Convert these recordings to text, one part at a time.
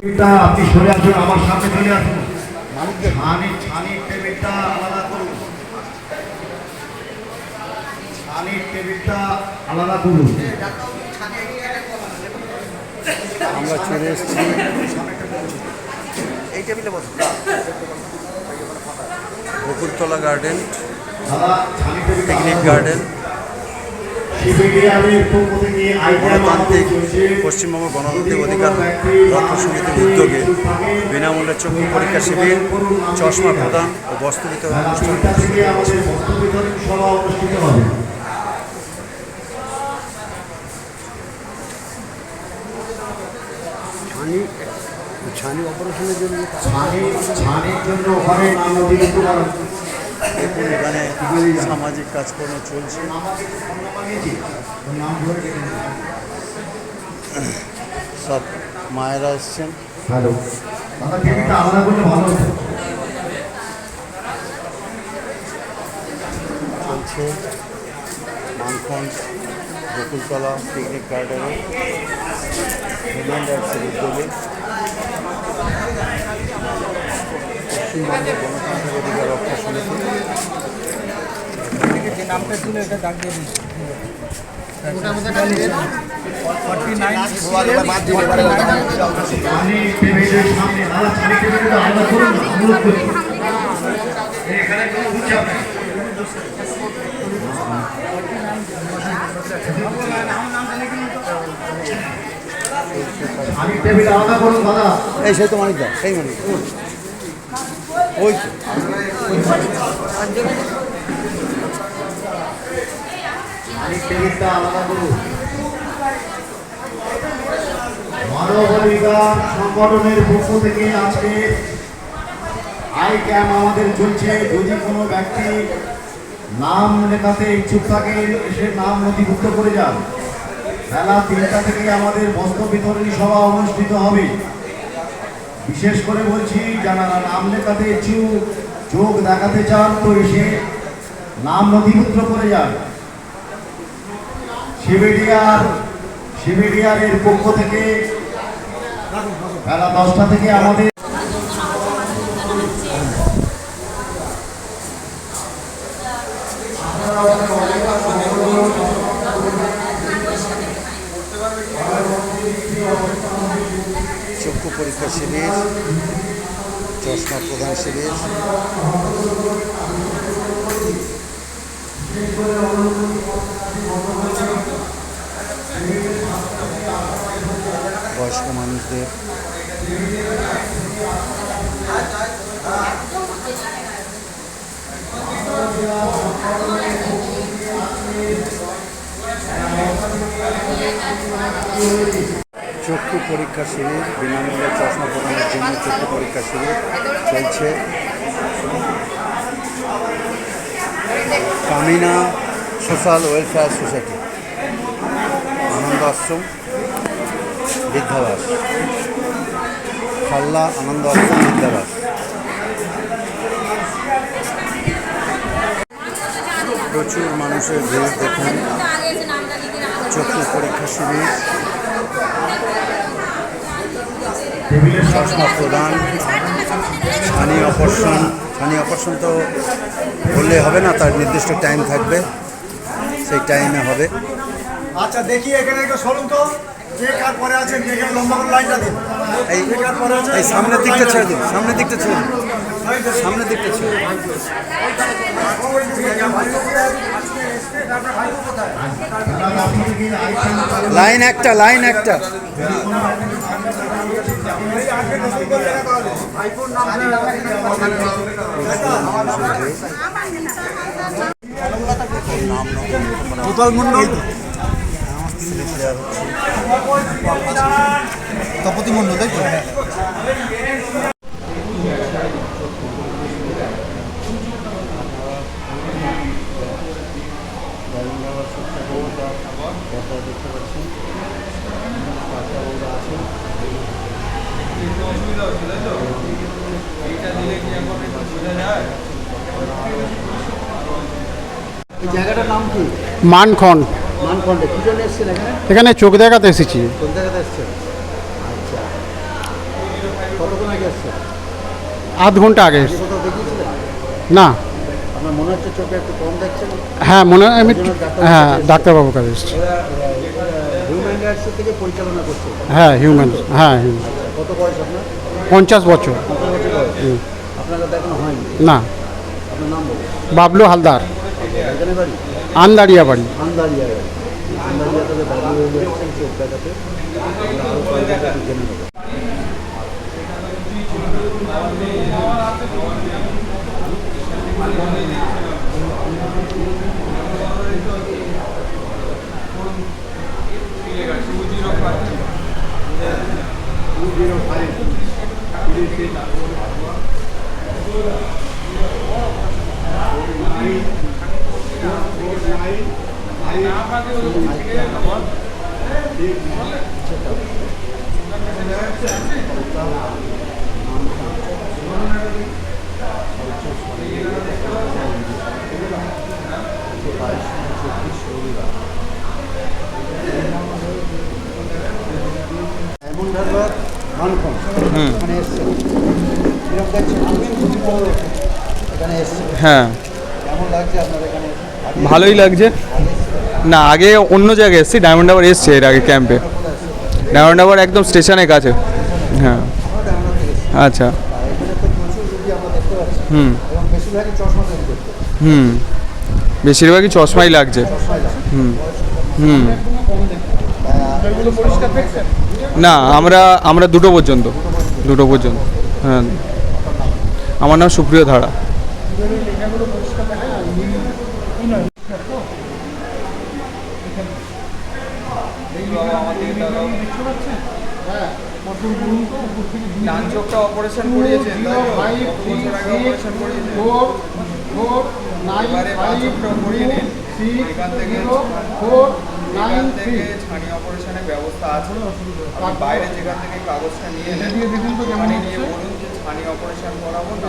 আপনি সরে আসুন, আমার সামনে চলে আসুন। ছানির টেবিলটা আলাদা করুন, ছানির টেবিলটা আলাদা করুন। আমরা চলে এসেছি এই টেবিলে বসুন। বকুলতলা গার্ডেন, ছানির টেবিলটা পিকনিক গার্ডেন, গণতান্ত্রিক পশ্চিমবঙ্গ গণতান্ত্রিক অধিকার রক্ষা সমিতির উদ্যোগে বিনামূল্যে চক্ষু পরীক্ষা শিবির, চশমা প্রদান ও বস্ত্র বিতরণ অনুষ্ঠান অনুষ্ঠিত হবে। ছানি অপারেশনের জন্য ছানির জন্য ওখানে নাম নথিভুক্ত করা দেখুন এখানে সামাজিক কাজকর্ম চলছে। সব মায়েরা এসছেন। হ্যালো, আলাদা করলে ভালো হতো। চলছে মানখন বকুলতলা পিকনিক গার্ডেনে হিউম্যান রাইটসের উদ্যোগে পশ্চিমবঙ্গ গণতান্ত্রিক অধিকার রক্ষা সমিতি যে নামটা ছিল এটা দাগ দিয়ে দিচ্ছি। এই সেই তো মানিক দা, সেই মানিক ওই মানবাধিকার সংগঠনের পক্ষ থেকে আজকে আই ক্যাম্প আমাদের চলছে। যদি কোনো ব্যক্তি নাম লেখাতে ইচ্ছুক থাকে এসে নাম নথিভুক্ত করে যান। বেলা 3টা থেকে আমাদের বস্ত্র বিতরণী সভা অনুষ্ঠিত হবে। বিশেষ করে বলছি, যারা নাম লেখাতে ইচ্ছুক, চোখ দেখাতে চান তো এসে নাম নথিভুক্ত করে যান। শিবিডিয়ারের পক্ষ থেকে বেলা 10টা থেকে আমাদের চক্ষু পরীক্ষা শিবির, চশমা প্রদান শিবির, বয়স্ক মানুষদের চক্ষু পরীক্ষা শিবির, বিনামূল্যে চশমা প্রদানের জন্য চক্ষু পরীক্ষা শিবির চলছে। কামিনা সোশ্যাল ওয়েলফেয়ার সোসাইটি, আনন্দ আশ্রম, বৃদ্ধাবাস, খাল্লা আনন্দ আশ্রম বৃদ্ধাবাস। প্রচুর মানুষের ভিড় দেখুন। চক্ষু পরীক্ষা শিবির, চশমা প্রদান, ছানি অপারেশন তো বললে হবে না, তার নির্দিষ্ট টাইম থাকবে, সেই টাইমে হবে। আচ্ছা দেখি এখানে একটু সরুন তো, যে কার পরে আছেন এখানে লম্বা করে লাইনটা দিন। এই সামনের দিকটা ছেড়ে দিন, সামনের দিকটা ছেড়ে দিন, সামনের দিকটা ছেড়ে দিন। লাইন একটা, লাইন একটা। কোতাল মন্ডল, তপতি মন্ডল, তাই তো? দেখতে পাচ্ছেন এই জায়গাটার নাম কি? মানখন। মানখন্ডে কি জন্য এসেছেন এখানে? এখানে চোখ দেখাতে এসেছি। কোন জায়গাতে এসেছেন? আচ্ছা, কতক্ষণ আগে এসছে? আধ ঘন্টা আগে আগে এসেছি। কোথাও দেখিয়েছিলেন? না, আপনার মনে হচ্ছে চোখে একটু কম দেখছেন? হ্যাঁ মনে হয় আমি হ্যাঁ ডাক্তারবাবুর কাছে এসেছি। হিউম্যান রাইটসের থেকে পরিচালনা করছে। হ্যাঁ হিউম্যান, হ্যাঁ কত বয়স আপনার? 50 বছর। 50 বছর বয়স। আপনারা দেখানো হয়নি? না, আপনার নাম বলুন। বাবলু হালদার, এখানে বাড়ি? আন্দারিয়া বাড়ি। আন্দারিয়া বাড়ি। আন্দারিয়া থেকে বাড়ি হয়ে যাচ্ছেন চোখ দেখাতে। আমরা আরও কয়েকজন একটু জেনে নেব। এমন ধারবার মানকম এখানে এসছে, কিরকম দেখছেন? এখানে এসছে, হ্যাঁ কেমন লাগছে আপনার এখানে? ভালোই লাগছে। না আগে অন্য জায়গায় এসেছি, ডায়মন্ড হারবার এসছে এর আগে ক্যাম্পে। ডায়মন্ড হারবার একদম স্টেশনের কাছে। হ্যাঁ আচ্ছা। এখানে তো প্রচুর রুগী আমরা দেখতে পাচ্ছি হুম এবং বেশিরভাগই চশমা তৈরি করতে, হুম বেশিরভাগই চশমাই লাগছে। চশমাই লাগে। হুম হুম পরিষ্কার দেখছেন? না আমরা দুটো পর্যন্ত। হ্যাঁ আমার নাম সুপ্রিয় ধারা। ডান চোখটা অপারেশন করিয়েছেন, তাই তো? বছর আগে অপারেশন করিয়েছেন। এবারে বাঁ চোখটাও করিয়ে নিন। এখান থেকে ছানি অপারেশনের ব্যবস্থা আছে। আপনি বাইরে যেখান থেকে কাগজটা নিয়ে নেন, ওখানে নিয়ে বলুন যে ছানি অপারেশন করাবো না।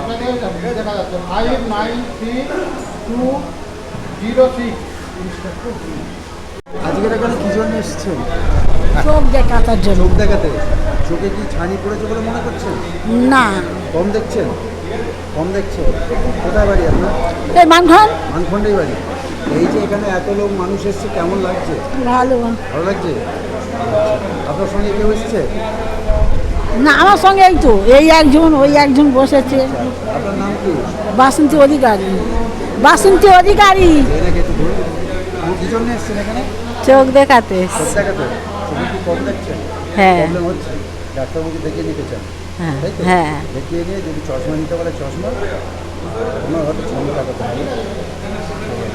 আজকের এখানে কি জন্য এসছেন? চোখ দেখাতার জন্য। চোখ দেখাতে। চোখে কি ছানি পড়েছে বলে মনে করছেন? না, কম দেখছেন? কম দেখছেন? কোথায় বাড়ি আপনার? এই মানঘর মানখণ্ডেই বাড়ি। এই যে এখানে এত লোক মানুষ এসছে, কেমন লাগছে? ভালো। ভালো লাগছে? আপনার সঙ্গে কেউ এসছে? না, আমার সঙ্গে এই তো এই একজন ওই একজন বসেছে। আপনার নাম কি? বাসন্তী অধিকারী। বাসন্তী অধিকারী। এনাকে একটু ধরুন। আপনি কি জন্য এসছেন এখানে? চোখ দেখাতে। চোখ দেখাতে। চোখে কি কম দেখছেন? হ্যাঁ। প্রবলেম হচ্ছে? ডাক্তারবাবুকে দেখিয়ে নিতে চান? হ্যাঁ তাই তো? হ্যাঁ। দেখিয়ে নিয়ে যদি চশমা নিতে বলে চশমা, ওনার হয়তো ছানি কাটাতে হবে।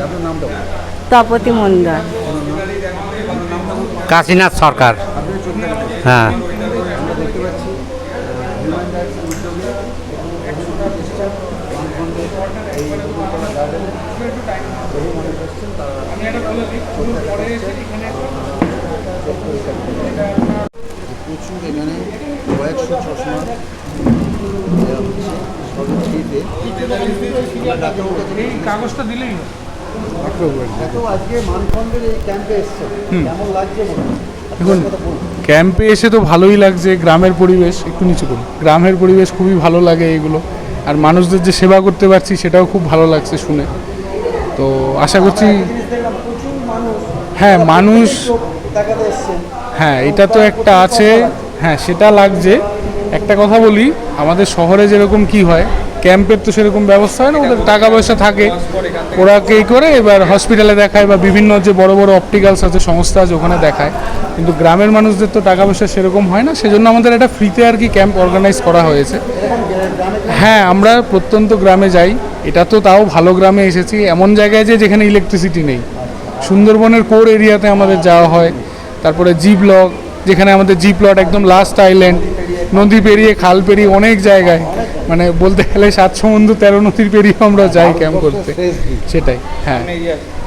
আপনার নামটা বলুন। তপতি মন্ডল। কাশীনাথ সরকার। আপনি চোখ দেখাতে। হ্যাঁ আমরা দেখতে পাচ্ছি হিউম্যান রাইটসের উদ্যোগে এসছেন মানখণ্ডে এই বকুলতলা গার্ডেনে বহু মানুষ এসছেন, তারা চোখ দেখাতে এসছেন। প্রচুর এখানে কয়েকশো চশমা দেওয়া হচ্ছে সবই ফ্রিতে। এই কাগজটা দিলেই হয়। এত আজকে মানখণ্ডের এই ক্যাম্পে এসছে, কেমন লাগছে বলুন? দেখুন, কথা বলুন। ক্যাম্পে এসে তো ভালোই লাগছে। গ্রামের পরিবেশ একটু নিচু করুন, গ্রামের পরিবেশ খুবই ভালো লাগে এইগুলো। আর মানুষদের যে সেবা করতে পারছি সেটাও খুব ভালো লাগছে শুনে। তো আশা করছি জিনিস দেখলাম প্রচুর মানুষ, হ্যাঁ মানুষ, চোখ দেখাতে এসছেন। হ্যাঁ এটা তো একটা আছে, হ্যাঁ সেটা লাগছে। একটা কথা বলি, আমাদের শহরে যেরকম কি হয়, ক্যাম্পের তো সেরকম ব্যবস্থা হয় না। ওদের টাকা পয়সা থাকে, ওরা কে করে এবার হসপিটালে দেখায় বা বিভিন্ন যে বড় বড় অপটিক্যালস আছে, সংস্থা আছে, ওখানে দেখায়। কিন্তু গ্রামের মানুষদের তো টাকা পয়সা সেরকম হয় না, সেজন্য আমাদের একটা ফ্রিতে আর কি ক্যাম্প অর্গানাইজ করা হয়েছে। হ্যাঁ আমরা প্রত্যন্ত গ্রামে যাই, এটা তো তাও ভালো গ্রামে এসেছি, এমন জায়গায় যে যেখানে ইলেকট্রিসিটি নেই। সুন্দরবনের কোর এরিয়াতে আমাদের যাওয়া হয়। তারপরে জি ব্লক, যেখানে আমাদের জি প্লট একদম লাস্ট আইল্যান্ড, নদী পেরিয়ে খাল পেরিয়ে অনেক জায়গায়, মানে বলতে গেলে 7 সমুদ্র 13 নদীর পেরিয়ে আমরা যাই ক্যাম্প করতে। সেটাই, হ্যাঁ।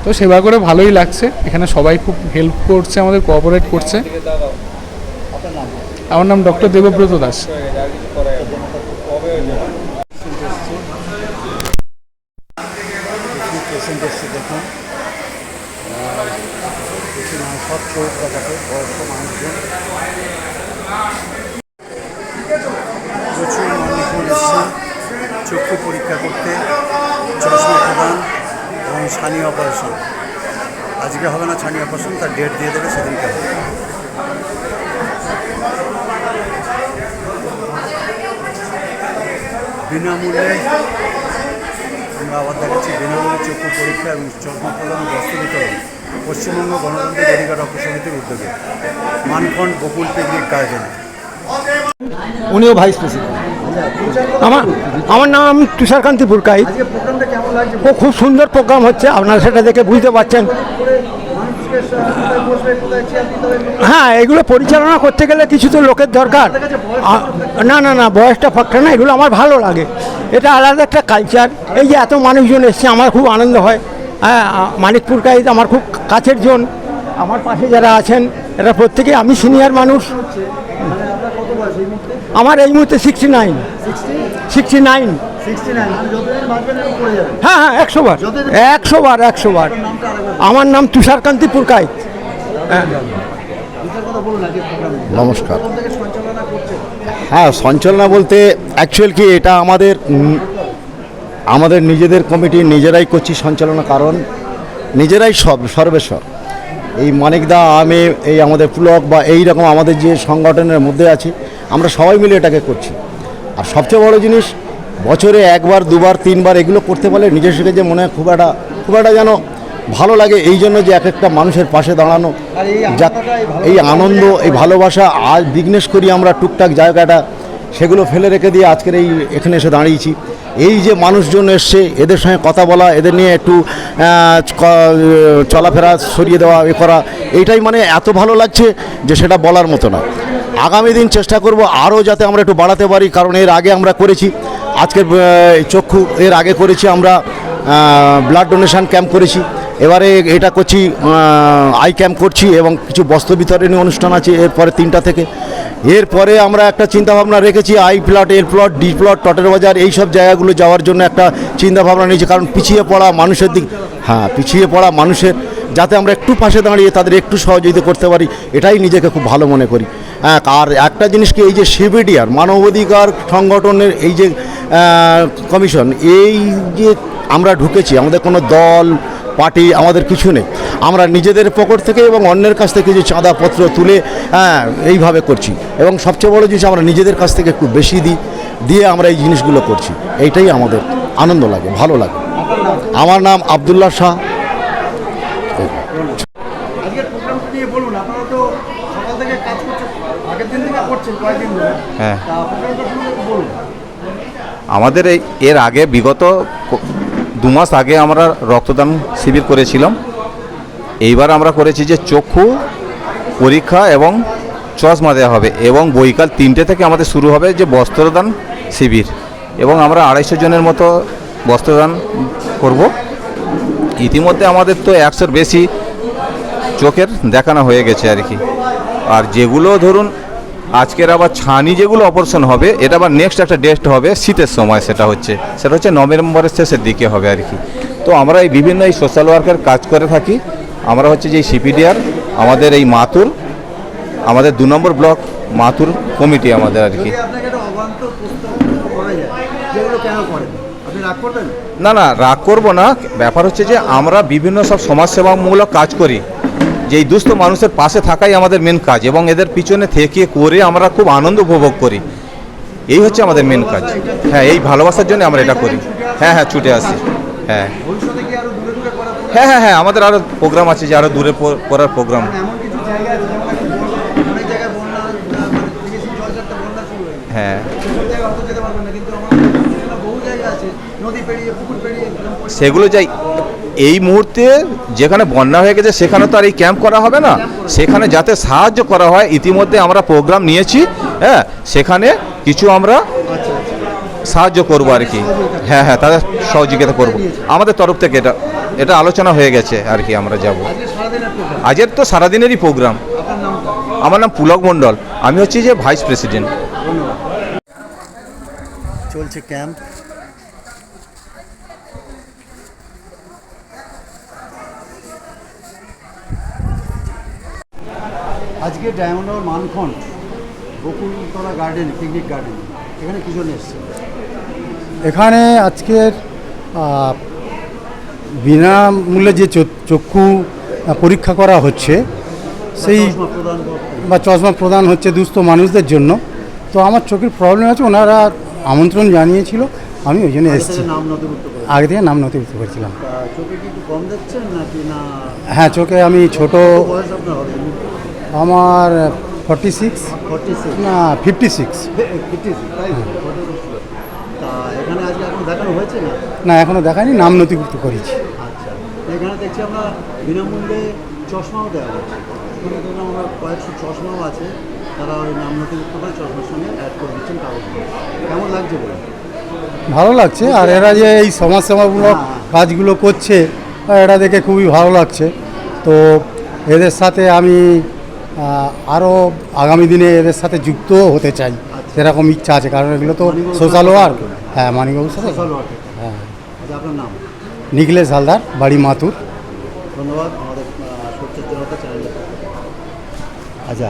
তো সেবা করে ভালোই লাগছে। এখানে সবাই খুব হেল্প করছে, আমাদের কোঅপারেট করছে। আমার নাম ডক্টর দেবব্রত দাস। পেশেন্ট এসছে দেখুন, সব চোখ দেখাতে বয়স্ক মানুষজন। ছানি অপারেশন। আজকে হবে না ছানি অপারেশন, তার ডেট দিয়ে দেবে, সেদিনকে হবে। বিনামূল্যে আমরা আবার দেখাচ্ছি বিনামূল্যে চক্ষু পরীক্ষা এবং চশমা প্রদান বস্ত্র বিতরণ পশ্চিমবঙ্গ গণতান্ত্রিক অধিকার রক্ষা সমিতির উদ্যোগে মানখন্ড বকুল পিকনিক গার্ডেনে। উনিও ভাইস প্রেসিডেন্ট। আমার নাম তুষারকান্তি পুরকাইত। আজকে প্রোগ্রামটা কেমন লাগছে? ও খুব সুন্দর প্রোগ্রাম হচ্ছে, আপনারা সেটা দেখে বুঝতে পারছেন। মানুষকে কোথায় বসবে, কোথায় চেয়ার দিতে হবে? হ্যাঁ, এগুলো পরিচালনা করতে গেলে কিছু তো লোকের দরকার। না না না, বয়সটা ফ্যাক্টর না, এগুলো আমার ভালো লাগে। এটা আলাদা একটা কালচার। এই যে এত মানুষজন এসছে, আমার খুব আনন্দ হয়। হ্যাঁ, মানিক পুরকাইত আমার খুব কাছের জন। আমার পাশে যারা আছেন এরা প্রত্যেকেই, আমি সিনিয়র মানুষ। আমার এই মুহূর্তে 69। হ্যাঁ হ্যাঁ, 100 বার 100 বার 100 বার। আমার নাম তুষারকান্তি পুরকাইত। নমস্কার। হ্যাঁ, সঞ্চালনা বলতে অ্যাকচুয়াল কি এটা আমাদের নিজেদের কমিটি নিজেরাই করছি সঞ্চালনা, কারণ নিজেরাই সর্বেশ্বর। এই মানিকদা, আমি, এই আমাদের পুলক বা এই রকম আমাদের যে সংগঠনের মধ্যে আছে, আমরা সবাই মিলে এটাকে করছি। আর সবচেয়ে বড় জিনিস, বছরে একবার দুবার তিনবার এগুলো করতে পারলে নিজস্বকে যে মনে হয় খুব একটা যেন ভালো লাগে। এই জন্য যে এক একটা মানুষের পাশে দাঁড়ানো, এই আনন্দ, এই ভালোবাসা, আজ বিঘ্নেশ করি আমরা টুকটাক জায়গাটা, সেগুলো ফেলে রেখে দিয়ে আজকের এখানে এসে দাঁড়িয়েছি। এই যে মানুষজন এসছে, এদের সঙ্গে কথা বলা, এদের নিয়ে একটু চলাফেরা সরিয়ে দেওয়া, এ করা, এইটাই মানে এত ভালো লাগছে যে সেটা বলার মতো না। আগামী দিন চেষ্টা করব আরও যাতে আমরা একটু বাড়াতে পারি, কারণ এর আগে আমরা করেছি, আজকের চক্ষু, এর আগে করেছি আমরা ব্লাড ডোনেশন ক্যাম্প করেছি, এবারে এটা করছি আই ক্যাম্প করছি, এবং কিছু বস্ত্র বিতরণী অনুষ্ঠান আছে এরপরে 3টা থেকে। এরপরে আমরা একটা চিন্তাভাবনা রেখেছি I plot, L plot, D plot, টটের বাজার, এই সব জায়গাগুলো যাওয়ার জন্য একটা চিন্তাভাবনা নিয়েছি। কারণ পিছিয়ে পড়া মানুষের পিছিয়ে পড়া মানুষের যাতে আমরা একটু পাশে দাঁড়িয়ে তাদের একটু সহযোগিতা করতে পারি, এটাই নিজেকে খুব ভালো মনে করি। হ্যাঁ, আর একটা জিনিস কি, এই যে সিবিডিআর মানবাধিকার সংগঠনের এই যে কমিশন, এই যে আমরা ঢুকেছি, আমাদের কোনো দল পার্টি আমাদের কিছু নেই, আমরা নিজেদের পকেট থেকে এবং অন্যের কাছ থেকে কিছু চাঁদাপত্র তুলে এইভাবে করছি। এবং সবচেয়ে বড় জিনিস, আমরা নিজেদের কাছ থেকে একটু বেশি দিয়ে আমরা এই জিনিসগুলো করছি। এইটাই আমাদের আনন্দ লাগে, ভালো লাগে। আমার নাম আবদুল্লাহ শাহ। হ্যাঁ, আমাদের এর আগে বিগত 2 মাস আগে আমরা রক্তদান শিবির করেছিলাম। এইবার আমরা করেছি যে চক্ষু পরীক্ষা এবং চশমা দেওয়া হবে, এবং বৈকাল 3টে থেকে আমাদের শুরু হবে যে বস্ত্রদান শিবির, এবং আমরা 250 জনের মতো বস্ত্রদান করব। ইতিমধ্যে আমাদের তো 100-র বেশি চোখের দেখানো হয়ে গেছে আর কি। আর যেগুলো ধরুন আজকের আবার ছানি যেগুলো অপারেশন হবে, এটা আবার নেক্সট একটা ডেট হবে শীতের সময়, সেটা হচ্ছে নভেম্বরের শেষের দিকে হবে আর কি। তো আমরা এই বিভিন্ন এই সোশ্যাল ওয়ার্কের কাজ করে থাকি। আমরা হচ্ছে যে সিপিডিআর, আমাদের এই মাতুর, আমাদের 2 নম্বর ব্লক মাতুর কমিটি আমাদের আর কি। না না, রাগ করবো না। ব্যাপার হচ্ছে যে আমরা বিভিন্ন সব সমাজসেবামূলক কাজ করি, যে এই দুস্থ মানুষের পাশে থাকাই আমাদের মেন কাজ, এবং এদের পিছনে থেকে করে আমরা খুব আনন্দ উপভোগ করি। এই হচ্ছে আমাদের মেন কাজ। হ্যাঁ, এই ভালোবাসার জন্য আমরা এটা করি। হ্যাঁ হ্যাঁ, ছুটে আসি। হ্যাঁ হ্যাঁ হ্যাঁ হ্যাঁ, আমাদের আরও প্রোগ্রাম আছে, যে আরও দূরে করার প্রোগ্রাম। হ্যাঁ, সেগুলো যাই। এই মুহূর্তে যেখানে বন্যা হয়ে গেছে সেখানে তো আর এই ক্যাম্প করা হবে না, সেখানে যাতে সাহায্য করা হয় ইতিমধ্যে আমরা প্রোগ্রাম নিয়েছি। হ্যাঁ, সেখানে কিছু আমরা সাহায্য করব আর কি। হ্যাঁ হ্যাঁ, তাদের সহযোগিতা করব আমাদের তরফ থেকে। এটা আলোচনা হয়ে গেছে আর কি, আমরা যাব। আজের তো সারাদিনেরই প্রোগ্রাম। আমার নাম পুলক মণ্ডল, আমি হচ্ছি যে ভাইস প্রেসিডেন্ট। চলছে ক্যাম্প। আজকে Diamond Harbour Mankhand Bakultala garden, picnic garden, এখানে কি জন্য এসছে? এখানে আজকের বিনামূল্যে যে চক্ষু পরীক্ষা করা হচ্ছে সেই বা চশমা প্রদান হচ্ছে দুস্থ মানুষদের জন্য। তো আমার চোখের প্রবলেম আছে, ওনারা আমন্ত্রণ জানিয়েছিল, আমি ওই জন্য এসেছি। আগে থেকে নাম নথিভুক্ত করেছিলাম। হ্যাঁ, চোখে আমি ছোট, আমার 46 না 56। না এখনো দেখায়নি, নাম নথিভুক্ত করেছি। আচ্ছা, এখানে দেখছি আমরা বিনামূল্যে চশমাও দেওয়া হচ্ছে। এখানে ধরুন আমরা কয়েকশো চশমাও আছে, তারা ওই নাম নথিভুক্ত করে চশমার সঙ্গে অ্যাড করে দিচ্ছেন কাগজ। কেমন লাগছে বলে? ভালো লাগছে, আর এরা যে এই সমাজসেবামূলক কাজগুলো করছে এটা দেখে খুবই ভালো লাগছে। তো এদের সাথে আমি আরও আগামী দিনে এদের সাথে যুক্ত হতে চাই, সেরকম ইচ্ছা আছে, কারণ এগুলো তো সোশ্যাল ওয়ার্ক। হ্যাঁ, মানিকবাবুর সাথে। হ্যাঁ। আপনার নাম? নিখিলেশ হালদার, বাড়ি মাতুর। ধন্যবাদ আমাদের সত্যের জনতা চ্যানেলে। আচ্ছা।